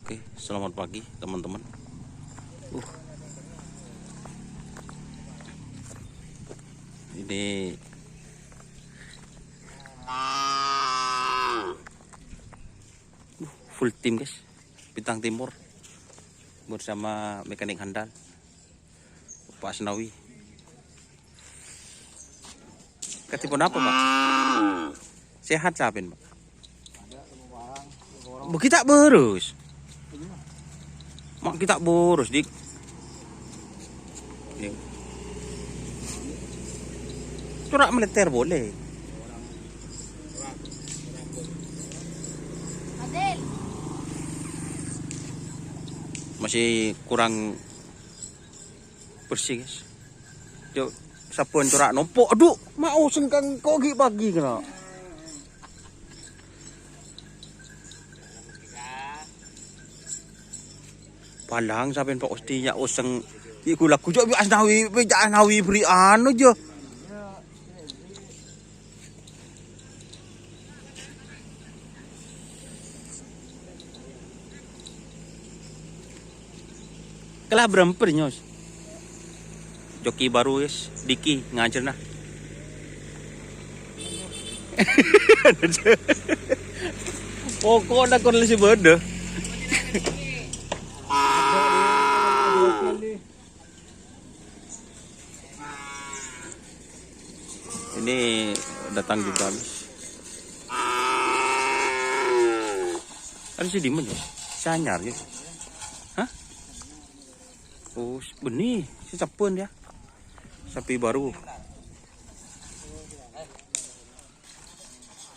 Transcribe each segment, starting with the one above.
Oke, selamat pagi teman-teman. Ini full tim guys, Bintang Timur bersama mekanik handal Pak Asnawi. Ketipun apa Pak? Sehat sapin Pak? Kita berus. Mak kita boros dik. Corak militer boleh. Masih kurang bersih guys. Yuk, sapuan corak nompok. Aduh, mau sengkang kogi pagi kena. Palang saben Pak Usti ya useng iku lagu jo Asnawi beri anu jo. Kelah beremper nyos. Joki baru guys, Diki ngajar nah. Pokoknya kon lesi bede. Ini datang juga guys. Ada si Dimen ya? Sanyar ya? Hah? Oh benih, si capun ya. Sapi baru.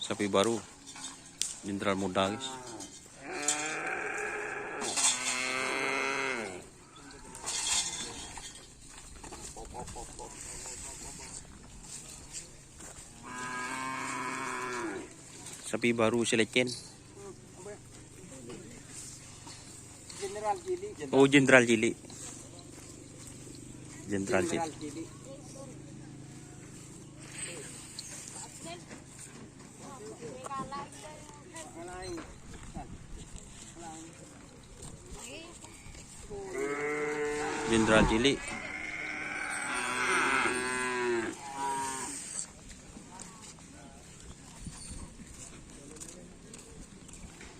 Sapi baru. Jenderal muda guys. Sapi baru selecen. Oh Jenderal Jili. Jenderal Jili. Jenderal Jili.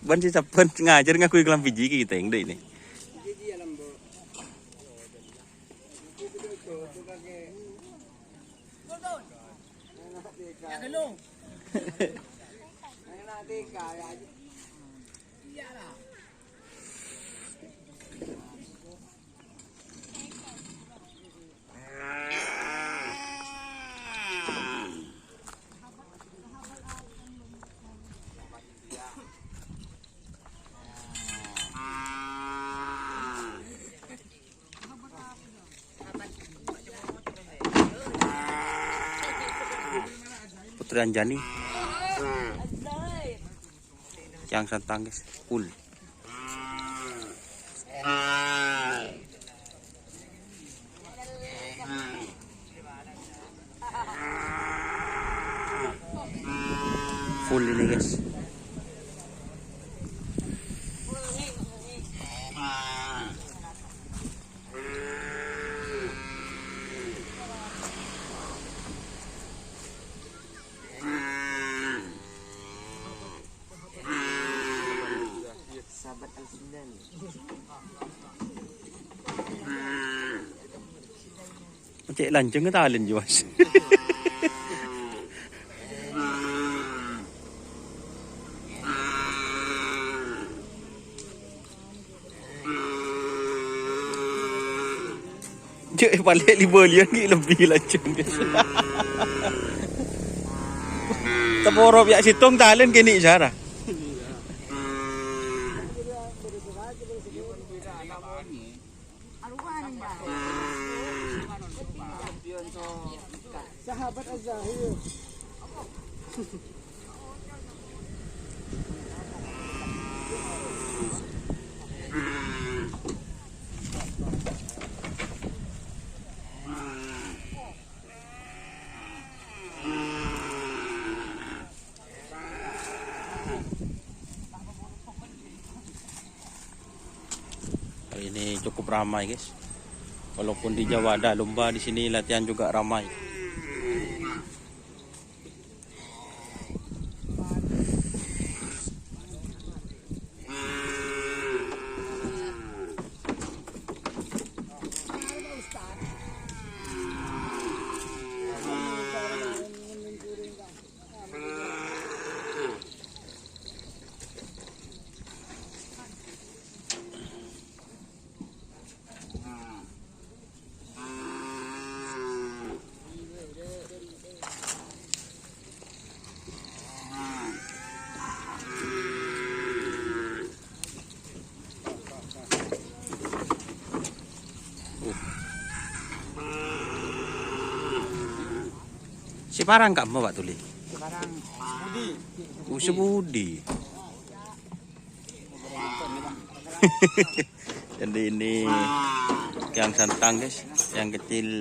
Ban si sapen ngajar ngaku iklan biji kita yang deh ini. Putri Anjani yang santang guys, full. Full ini guys. Cek lanceng ke talen juas. Cek balik 5 lian lebih lanceng guys. Teporo biak situng talen kini cara. Sahabat Azahir. Ini cukup ramai guys. Walaupun di Jawa ada lomba, di sini latihan juga ramai. Si parang kamu Pak Tuli. Sekarang Budi. Sebudi. Jadi ini yang santang guys, yang kecil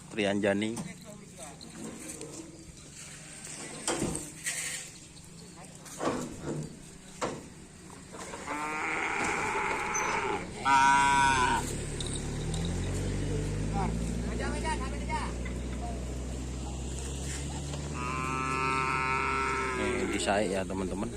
Prianjani. Saya ya teman-teman.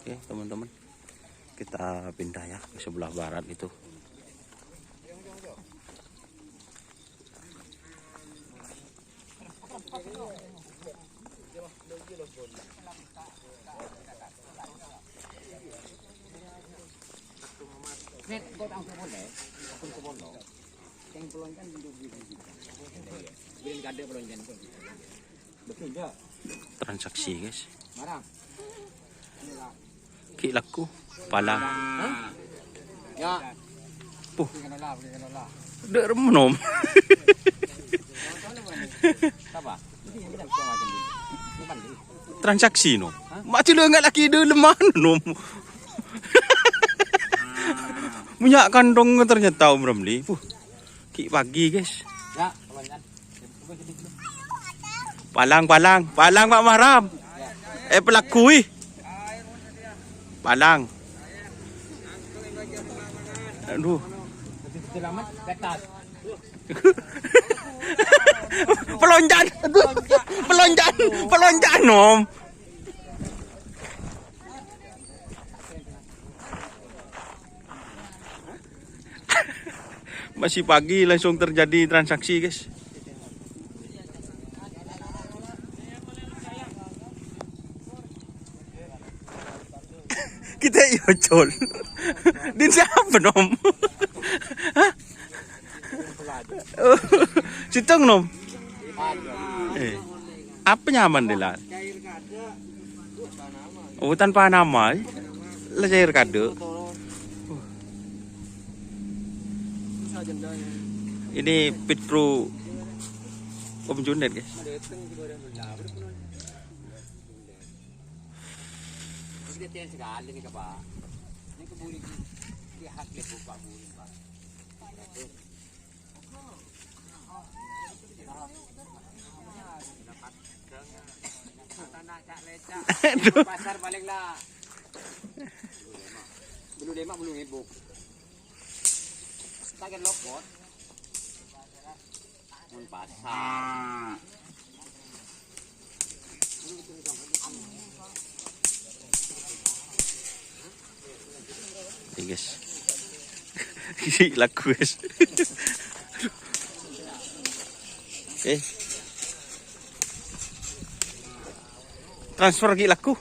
Oke teman-teman, kita pindah ya ke sebelah barat itu. Transaksi guys. Ki laku palang. Ya. Puh. Dek menom. Transaksi no. Mak cila ngat laki dia lemah nom. Punya kandong ternyata Om Ramli. Puh. Ki pagi guys. Ya, Palang Pak Mahram. Pelakui. Palang. Aduh. selamat ketat. Pelonjan. Aduh. Pelonjan Om. Masih pagi langsung terjadi transaksi guys. Kita yocol. Din siapa nom? Sitong nom. Apa nyaman dilan? Oh tanpa nama. Lah cair kado. Ini pit crew Om Junet guys. Sekali nih Pak. Ini kebuli di hak lebu Pak Buli Pak. Tanah cak lecak. Pasar paling lah. Belum lemak belum ngebuk. Tagan lokot. Mun pasar. Ini guys. Ini laku guys. Oke. Transfer lagi laku.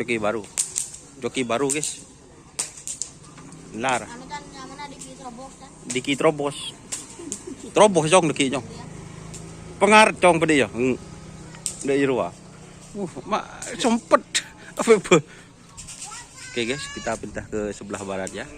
Joki baru guys. Lar. Anu kan yang mana di Trobos kan? Diki Trobos. Trobos jong diki jong. pengarcong pada ya. Ndak irua. Mak sempet. Apa? Oke guys, kita pindah ke sebelah barat ya.